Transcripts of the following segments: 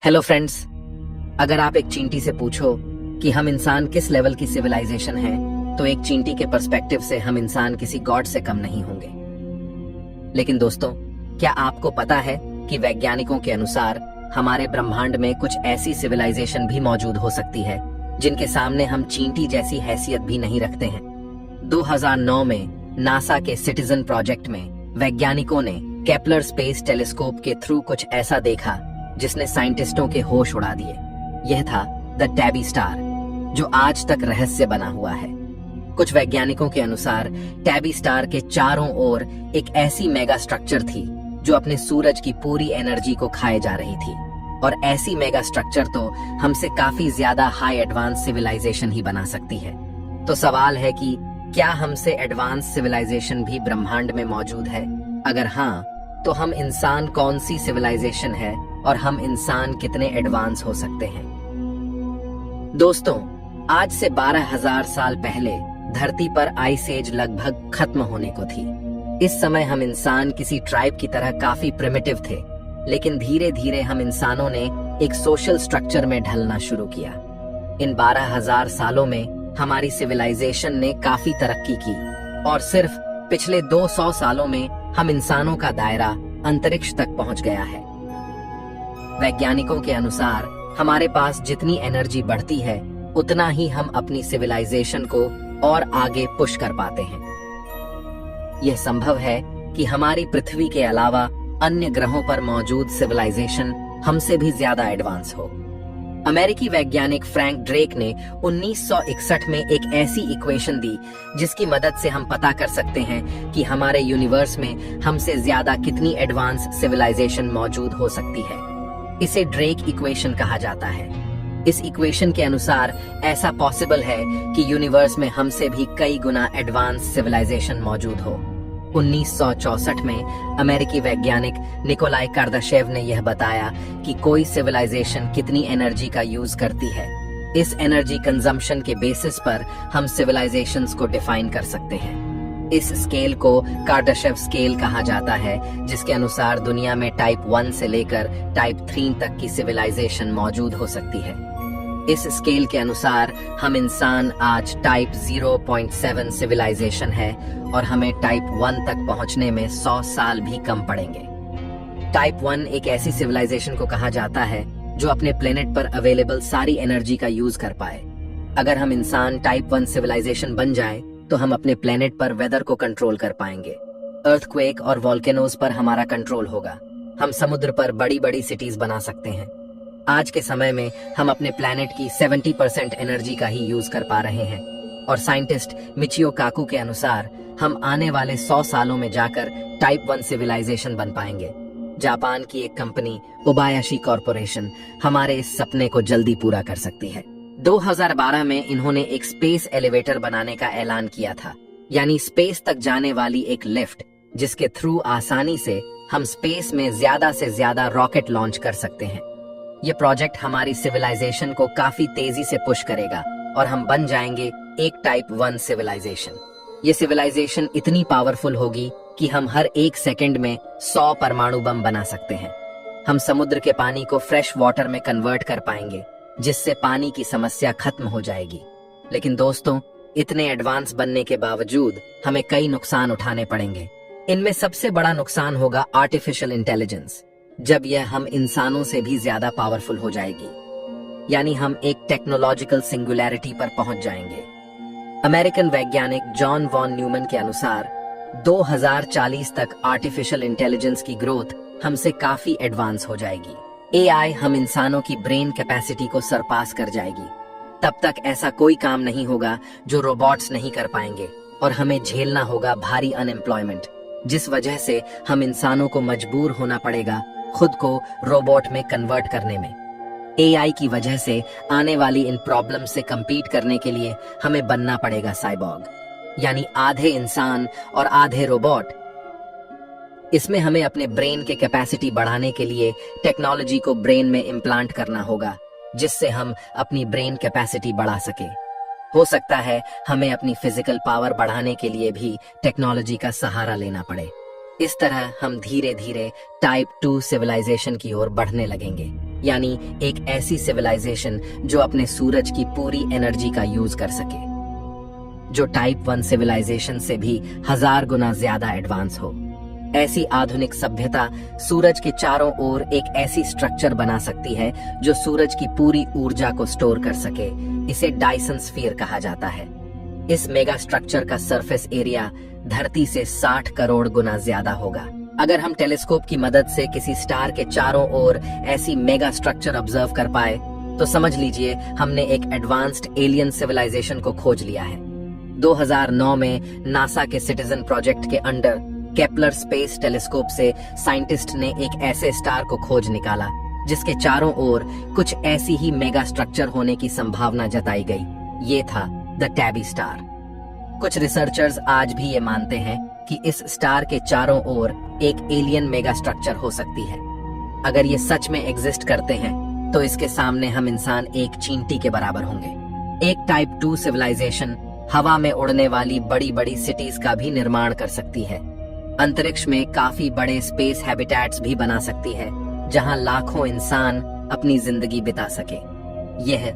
Hello friends, अगर आप एक चींटी से पूछो कि हम इंसान किस लेवल की सिविलाइजेशन है, तो एक चींटी के पर्सपेक्टिव से हम इंसान किसी गॉड से कम नहीं होंगे। लेकिन दोस्तों, क्या आपको पता है कि वैज्ञानिकों के अनुसार हमारे ब्रह्मांड में कुछ ऐसी सिविलाइजेशन भी मौजूद हो सकती है जिनके सामने हम चींटी जैसी हैसियत भी नहीं रखते हैं। 2009 में नासा के सिटीजन प्रोजेक्ट में वैज्ञानिकों ने केपलर स्पेस टेलीस्कोप के थ्रू कुछ ऐसा देखा जिसने साइंटिस्टों के होश उड़ा दिए। यह था द टैबी स्टार, जो आज तक रहस्य बना हुआ है। कुछ वैज्ञानिकों के अनुसार टैबी स्टार के चारों ओर एक ऐसी मेगा स्ट्रक्चर थी जो अपने सूरज की पूरी एनर्जी को खाए जा रही थी, और ऐसी मेगा स्ट्रक्चर तो हमसे काफी ज्यादा हाई एडवांस सिविलाइजेशन ही बना सकती है। तो सवाल है कि क्या हमसे एडवांस सिविलाइजेशन भी ब्रह्मांड में मौजूद है? अगर हाँ, तो हम इंसान कौन सी सिविलाइजेशन है और हम इंसान कितने एडवांस हो सकते हैं? दोस्तों, आज से 12,000 साल पहले धरती पर आइस एज लगभग खत्म होने को थी। इस समय हम इंसान किसी ट्राइब की तरह काफी प्रिमिटिव थे, लेकिन धीरे धीरे हम इंसानों ने एक सोशल स्ट्रक्चर में ढलना शुरू किया। इन 12,000 सालों में हमारी सिविलाइजेशन ने काफी तरक्की की, और सिर्फ पिछले 200 सालों में हम इंसानों का दायरा अंतरिक्ष तक पहुंच गया है। वैज्ञानिकों के अनुसार हमारे पास जितनी एनर्जी बढ़ती है, उतना ही हम अपनी सिविलाइजेशन को और आगे पुश कर पाते हैं। यह संभव है कि हमारी पृथ्वी के अलावा अन्य ग्रहों पर मौजूद सिविलाइजेशन हमसे भी ज्यादा एडवांस हो। अमेरिकी वैज्ञानिक फ्रैंक ड्रेक ने 1961 में एक ऐसी इक्वेशन दी जिसकी मदद से हम पता कर सकते हैं कि हमारे यूनिवर्स में हमसे ज्यादा कितनी एडवांस सिविलाइजेशन मौजूद हो सकती है। इसे ड्रेक इक्वेशन कहा जाता है। इस इक्वेशन के अनुसार ऐसा पॉसिबल है कि यूनिवर्स में हमसे भी कई गुना एडवांस सिविलाइजेशन मौजूद हो। 1964 में अमेरिकी वैज्ञानिक निकोलाई कार्दाशेव ने यह बताया कि कोई सिविलाइजेशन कितनी एनर्जी का यूज करती है। इस एनर्जी कंजम्पशन के बेसिस पर हम सिविलाइजेशंस को डिफाइन कर सकते हैं। इस स्केल को कार्दाशेव स्केल कहा जाता है, जिसके अनुसार दुनिया में टाइप 1 से लेकर टाइप 3 तक की सिविलाइजेशन मौजूद हो सकती है। इस स्केल के अनुसार हम इंसान आज टाइप 0.7 सिविलाइजेशन है, और हमें टाइप 1 तक पहुंचने में 100 साल भी कम पड़ेंगे। टाइप 1 एक ऐसी सिविलाइजेशन को कहा जाता है जो अपने प्लेनेट पर अवेलेबल सारी एनर्जी का यूज कर पाए। अगर हम इंसान टाइप 1 सिविलाइजेशन बन जाए तो हम अपने प्लेनेट पर वेदर को कंट्रोल कर पाएंगे। अर्थक्वेक और वोल्केनोज पर हमारा कंट्रोल होगा। हम समुद्र पर बड़ी बड़ी सिटीज बना सकते हैं। आज के समय में हम अपने प्लेनेट की 70% एनर्जी का ही यूज कर पा रहे हैं, और साइंटिस्ट मिचियो काकू के अनुसार हम आने वाले 100 सालों में जाकर टाइप 1 सिविलाइजेशन बन पाएंगे। जापान की एक कंपनी ओबायाशी कॉर्पोरेशन हमारे इस सपने को जल्दी पूरा कर सकती है। 2012 में इन्होंने एक स्पेस एलिवेटर बनाने का ऐलान किया था, यानी स्पेस तक जाने वाली एक लिफ्ट, जिसके थ्रू आसानी से हम स्पेस में ज्यादा से ज्यादा रॉकेट लॉन्च कर सकते हैं। ये प्रोजेक्ट हमारी सिविलाइजेशन को काफी तेजी से पुश करेगा, और हम बन जाएंगे एक टाइप 1 सिविलाइजेशन। ये सिविलाइजेशन इतनी पावरफुल होगी कि हम हर एक सेकंड में 100 परमाणु बम बना सकते हैं। हम समुद्र के पानी को फ्रेश वाटर में कन्वर्ट कर पाएंगे, जिससे पानी की समस्या खत्म हो जाएगी। लेकिन दोस्तों, इतने एडवांस बनने के बावजूद हमें कई नुकसान उठाने पड़ेंगे। इनमें सबसे बड़ा नुकसान होगा आर्टिफिशियल इंटेलिजेंस, जब यह हम इंसानों से भी ज्यादा पावरफुल हो जाएगी, यानी हम एक टेक्नोलॉजिकल सिंगुलैरिटी पर पहुंच जाएंगे। अमेरिकन वैज्ञानिक जॉन वॉन न्यूमन के अनुसार 2040 तक आर्टिफिशियल इंटेलिजेंस की ग्रोथ हमसे काफी एडवांस हो जाएगी। एआई हम इंसानों की ब्रेन कैपेसिटी को सरपास कर जाएगी। तब तक ऐसा कोई काम नहीं होगा जो रोबोट्स नहीं कर पाएंगे, और हमें झेलना होगा भारी अनएम्प्लॉयमेंट, जिस वजह से हम इंसानों को मजबूर होना पड़ेगा खुद को रोबोट में कन्वर्ट करने में। एआई की वजह से आने वाली इन प्रॉब्लम से compete करने के लिए हमें बनना पड़ेगा साइबॉर्ग, यानी आधे इंसान और आधे रोबोट। इसमें हमें अपने ब्रेन के कैपेसिटी बढ़ाने के लिए टेक्नोलॉजी को ब्रेन में इम्प्लांट करना होगा, जिससे हम अपनी ब्रेन कैपेसिटी बढ़ा सके। हो सकता है हमें अपनी फिजिकल पावर बढ़ाने के लिए भी टेक्नोलॉजी का सहारा लेना पड़े। इस तरह हम धीरे धीरे टाइप 2 सिविलाइजेशन की ओर बढ़ने लगेंगे। यानी एक ऐसी सिविलाइजेशन जो अपने सूरज की पूरी एनर्जी का यूज कर सके, जो टाइप 1 सिविलाइजेशन से भी 1000 गुना ज्यादा एडवांस हो। ऐसी आधुनिक सभ्यता सूरज के चारों ओर एक ऐसी स्ट्रक्चर बना सकती है जो सूरज की पूरी ऊर्जा को स्टोर कर सके। इसे डायसन स्फीयर कहा जाता है। इस मेगा स्ट्रक्चर का सरफेस एरिया धरती से 60 करोड़ गुना ज्यादा होगा। अगर हम टेलीस्कोप की मदद से किसी स्टार के चारों ओर ऐसी मेगा स्ट्रक्चर ऑब्जर्व कर पाए तो समझ लीजिए हमने एक एडवांस्ड एलियन सिविलाइजेशन को खोज लिया है। 2009 में नासा के सिटीजन प्रोजेक्ट के अंडर केपलर स्पेस टेलीस्कोप से साइंटिस्ट ने एक ऐसे स्टार को खोज निकाला जिसके चारों ओर कुछ ऐसी ही मेगा स्ट्रक्चर होने की संभावना जताई गई। ये था द टैबी स्टार। कुछ रिसर्चर्स आज भी ये मानते हैं कि इस स्टार के चारों ओर एक एलियन मेगा स्ट्रक्चर हो सकती है। अगर ये सच में एग्जिस्ट करते हैं तो इसके सामने हम इंसान एक चींटी के बराबर होंगे। एक टाइप 2 सिविलाइजेशन हवा में उड़ने वाली बड़ी बड़ी सिटीज का भी निर्माण कर सकती है। अंतरिक्ष में काफी बड़े स्पेस हैबिटेट्स भी बना सकती है जहां लाखों इंसान अपनी जिंदगी बिता सके। यह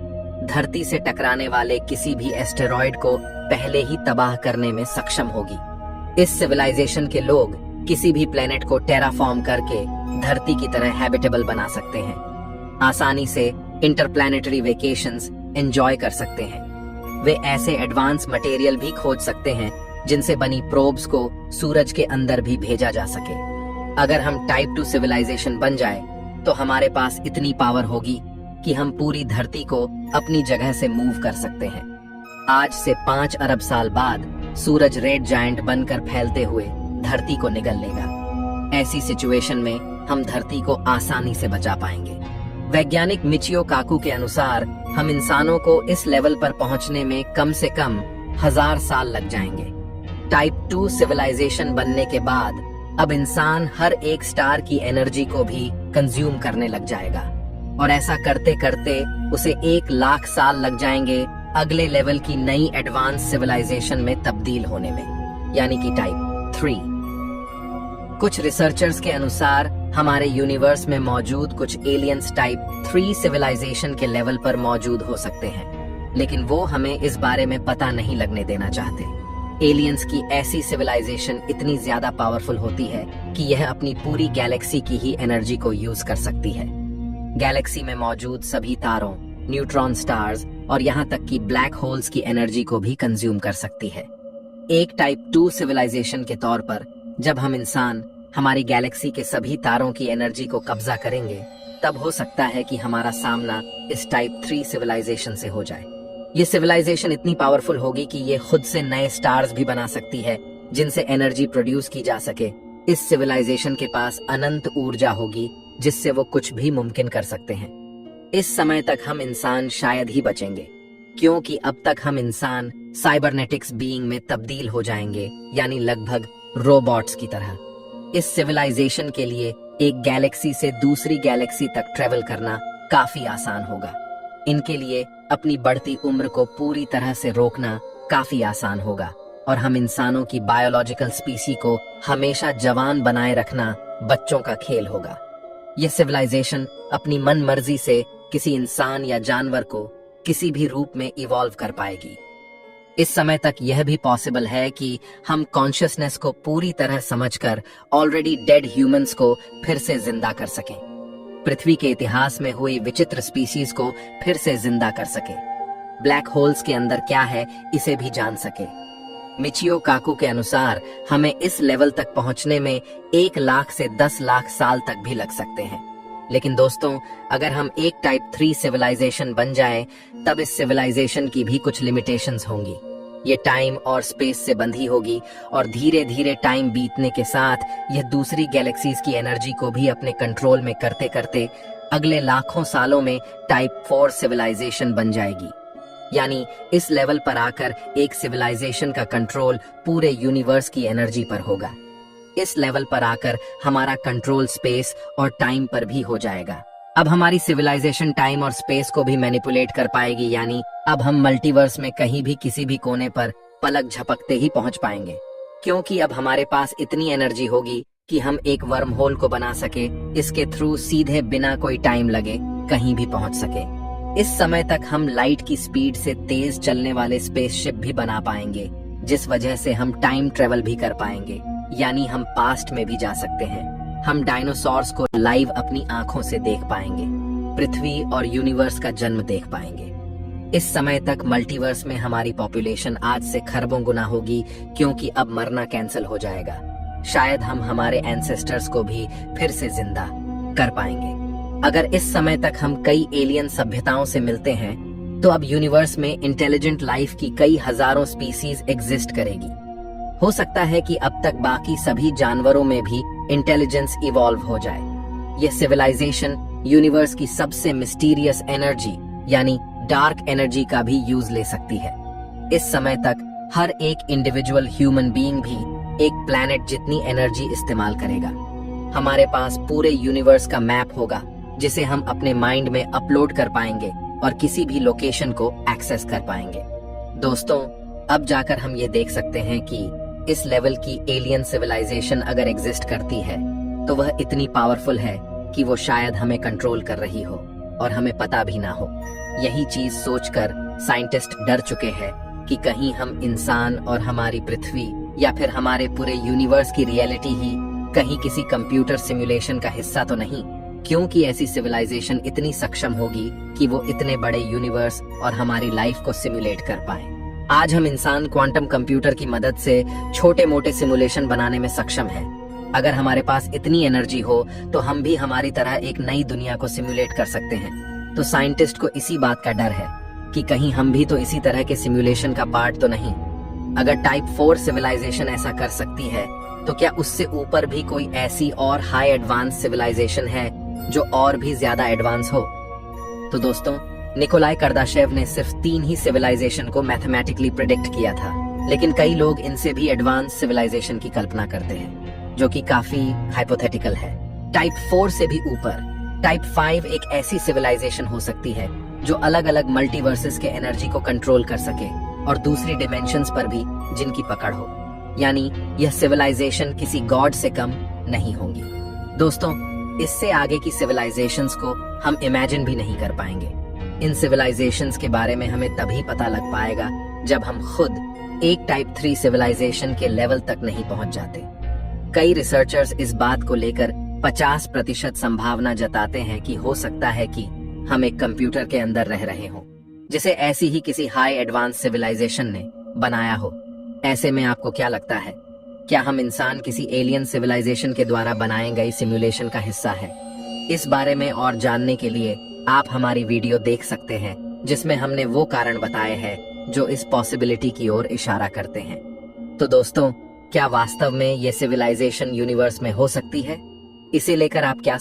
धरती से टकराने वाले किसी भी एस्टेरॉयड को पहले ही तबाह करने में सक्षम होगी। इस सिविलाइजेशन के लोग किसी भी प्लेनेट को टेराफॉर्म करके धरती की तरह हैबिटेबल बना सकते हैं, आसानी से इंटरप्लैनेटरी वेकेशंस एंजॉय कर सकते हैं। वे ऐसे एडवांस मटेरियल भी खोज सकते हैं जिनसे बनी प्रोब्स को सूरज के अंदर भी भेजा जा सके। अगर हम टाइप 2 सिविलाइजेशन बन जाए तो हमारे पास इतनी पावर होगी कि हम पूरी धरती को अपनी जगह से मूव कर सकते हैं। आज से 5 अरब साल बाद सूरज रेड जायंट बनकर फैलते हुए धरती को निगल लेगा। ऐसी सिचुएशन में हम धरती को आसानी से बचा पाएंगे। वैज्ञानिक मिचियो काकू के अनुसार हम इंसानों को इस लेवल पर पहुंचने में कम से कम 1000 साल लग जाएंगे। टाइप 2 सिविलाइजेशन बनने के बाद अब इंसान हर एक स्टार की एनर्जी को भी कंज्यूम करने लग जाएगा और ऐसा करते करते उसे 1 लाख साल लग जाएंगे अगले लेवल की नई एडवांस सिविलाइजेशन में तब्दील होने में, यानी कि टाइप 3। कुछ रिसर्चर्स के अनुसार हमारे यूनिवर्स में मौजूद कुछ एलियंस टाइप 3 सिविलाइजेशन के लेवल पर मौजूद हो सकते हैं, लेकिन वो हमें इस बारे में पता नहीं लगने देना चाहते। एलियंस की ऐसी सिविलाइजेशन इतनी ज्यादा पावरफुल होती है कि यह अपनी पूरी गैलेक्सी की ही एनर्जी को यूज कर सकती है। गैलेक्सी में मौजूद सभी तारों, न्यूट्रॉन स्टार्स और यहाँ तक कि ब्लैक होल्स की एनर्जी को भी कंज्यूम कर सकती है। एक टाइप 2 सिविलाइजेशन के तौर पर जब हम इंसान हमारी गैलेक्सी के सभी तारों की एनर्जी को कब्जा करेंगे तब हो सकता है कि हमारा सामना इस टाइप 3 सिविलाइजेशन से हो जाए। ये सिविलाइजेशन इतनी पावरफुल होगी कि ये खुद से नए स्टार्स भी बना सकती है जिनसे एनर्जी प्रोड्यूस की जा सके। इस सिविलाइजेशन के पास अनंत ऊर्जा होगी जिससे वो कुछ भी मुमकिन कर सकते हैं। इस समय तक हम इंसान शायद ही बचेंगे, क्योंकि अब तक हम इंसान साइबरनेटिक्स बीइंग में तब्दील हो जाएंगे, यानी लगभग रोबोट्स की तरह। इस सिविलाइजेशन के लिए एक गैलेक्सी से दूसरी गैलेक्सी तक ट्रेवल करना काफी आसान होगा। इनके लिए अपनी बढ़ती उम्र को पूरी तरह से रोकना काफी आसान होगा और हम इंसानों की बायोलॉजिकल स्पीसी को हमेशा जवान बनाए रखना बच्चों का खेल होगा। यह सिविलाइजेशन अपनी मन मर्जी से किसी इंसान या जानवर को किसी भी रूप में इवॉल्व कर पाएगी। इस समय तक यह भी पॉसिबल है कि हम कॉन्शियसनेस को पूरी तरह समझकर ऑलरेडी डेड ह्यूमंस को फिर से जिंदा कर सकें, पृथ्वी के इतिहास में हुई विचित्र स्पीसीज को फिर से जिंदा कर सके, ब्लैक होल्स के अंदर क्या है इसे भी जान सके। मिचियो काकू के अनुसार हमें इस लेवल तक पहुंचने में 1 लाख से 10 लाख साल तक भी लग सकते हैं। लेकिन दोस्तों, अगर हम एक टाइप 3 सिविलाइजेशन बन जाएं, तब इस सिविलाइजेशन की भी कुछ लिमिटेशंस होंगी। ये टाइम और स्पेस से बंधी होगी और धीरे धीरे टाइम बीतने के साथ यह दूसरी गैलेक्सीज की एनर्जी को भी अपने कंट्रोल में करते करते अगले लाखों सालों में टाइप 4 सिविलाइजेशन बन जाएगी। यानी इस लेवल पर आकर एक सिविलाइजेशन का कंट्रोल पूरे यूनिवर्स की एनर्जी पर होगा। इस लेवल पर आकर हमारा कंट्रोल स्पेस और टाइम पर भी हो जाएगा। अब हमारी सिविलाइजेशन टाइम और स्पेस को भी मैनिपुलेट कर पाएगी, यानी अब हम मल्टीवर्स में कहीं भी किसी भी कोने पर पलक झपकते ही पहुंच पाएंगे, क्योंकि अब हमारे पास इतनी एनर्जी होगी कि हम एक वर्म होल को बना सके, इसके थ्रू सीधे बिना कोई टाइम लगे कहीं भी पहुंच सके। इस समय तक हम लाइट की स्पीड से तेज चलने वाले स्पेसशिप भी बना पाएंगे, जिस वजह से हम टाइम ट्रेवल भी कर पाएंगे, यानी हम पास्ट में भी जा सकते हैं। हम डायनासोर्स को लाइव अपनी आंखों से देख पाएंगे, पृथ्वी और यूनिवर्स का जन्म देख पाएंगे। इस समय तक मल्टीवर्स में हमारी पॉपुलेशन आज से खरबों गुना होगी, क्योंकि अब मरना कैंसिल हो जाएगा। शायद हम हमारे एंसेस्टर्स को भी फिर से जिंदा कर पाएंगे। अगर इस समय तक हम कई एलियन सभ्यताओं से मिलते हैं, तो अब यूनिवर्स में इंटेलिजेंट लाइफ की कई हजारों स्पीसीज एग्जिस्ट करेगी। हो सकता है कि अब तक बाकी सभी जानवरों में भी इंटेलिजेंस इवॉल्व हो जाए। यह सिविलाइजेशन यूनिवर्स की सबसे मिस्टीरियस एनर्जी यानी डार्क एनर्जी का भी यूज ले सकती है। इस समय तक हर एक इंडिविजुअल ह्यूमन बीइंग भी एक प्लैनेट जितनी एनर्जी इस्तेमाल करेगा। हमारे पास पूरे यूनिवर्स का मैप होगा, जिसे हम अपने माइंड में अपलोड कर पाएंगे और किसी भी लोकेशन को एक्सेस कर पाएंगे। दोस्तों, अब जाकर हम ये देख सकते हैं कि इस लेवल की एलियन सिविलाइजेशन अगर एग्जिस्ट करती है, तो वह इतनी पावरफुल है कि वो शायद हमें कंट्रोल कर रही हो और हमें पता भी ना हो। यही चीज सोचकर साइंटिस्ट डर चुके हैं कि कहीं हम इंसान और हमारी पृथ्वी या फिर हमारे पूरे यूनिवर्स की रियलिटी ही कहीं किसी कंप्यूटर सिमुलेशन का हिस्सा तो नहीं, क्योंकि ऐसी सिविलाइजेशन इतनी सक्षम होगी कि वो इतने बड़े यूनिवर्स और हमारी लाइफ को सिमुलेट कर पाए। आज हम इंसान क्वांटम कंप्यूटर की मदद से छोटे मोटे सिमुलेशन बनाने में सक्षम है। अगर हमारे पास इतनी एनर्जी हो तो हम भी हमारी तरह एक नई दुनिया को सिमुलेट कर सकते हैं। तो साइंटिस्ट को इसी बात का डर है कि कहीं हम भी तो इसी तरह के सिमुलेशन का पार्ट तो नहीं। अगर टाइप 4 सिविलाइजेशन ऐसा कर सकती है, तो क्या उससे ऊपर भी कोई ऐसी और हाई एडवांस सिविलाइजेशन है जो और भी ज्यादा एडवांस हो? तो दोस्तों, निकोलाई कर्दाशेव ने सिर्फ 3 ही सिविलाइजेशन को मैथमेटिकली प्रिडिक्ट किया था, लेकिन कई लोग इनसे भी एडवांस सिविलाइजेशन की कल्पना करते हैं, जो कि काफी हाइपोथेटिकल है। टाइप 4 से भी ऊपर टाइप 5 एक ऐसी सिविलाइजेशन हो सकती है जो अलग अलग मल्टीवर्सेस के एनर्जी को कंट्रोल कर सके और दूसरी डिमेंशंस पर भी जिनकी पकड़ हो, यानी यह सिविलाइजेशन किसी गॉड से कम नहीं होंगी। दोस्तों, इससे आगे की सिविलाइजेशंस को हम इमेजिन भी नहीं कर पाएंगे। इन सिविलाइजेशंस के बारे में हमें तभी पता लग पाएगा जब हम खुद एक टाइप 3 सिविलाइजेशन के लेवल तक नहीं पहुंच जाते। कई रिसर्चर्स इस बात को लेकर 50% संभावना जताते हैं कि हो सकता है कि हम एक कंप्यूटर के अंदर रह रहे हों, जिसे ऐसी ही किसी हाई एडवांस सिविलाइजेशन ने बनाया हो। ऐसे में आपको क्या लगता है, क्या हम इंसान किसी एलियन सिविलाइजेशन के द्वारा बनाए गए सिमुलेशन का हिस्सा है? इस बारे में और जानने के लिए आप हमारी वीडियो देख सकते हैं, जिसमें हमने वो कारण बताए हैं जो इस पॉसिबिलिटी की ओर इशारा करते हैं। तो दोस्तों, क्या वास्तव में ये सिविलाइजेशन यूनिवर्स में हो सकती है? इसे लेकर आप क्या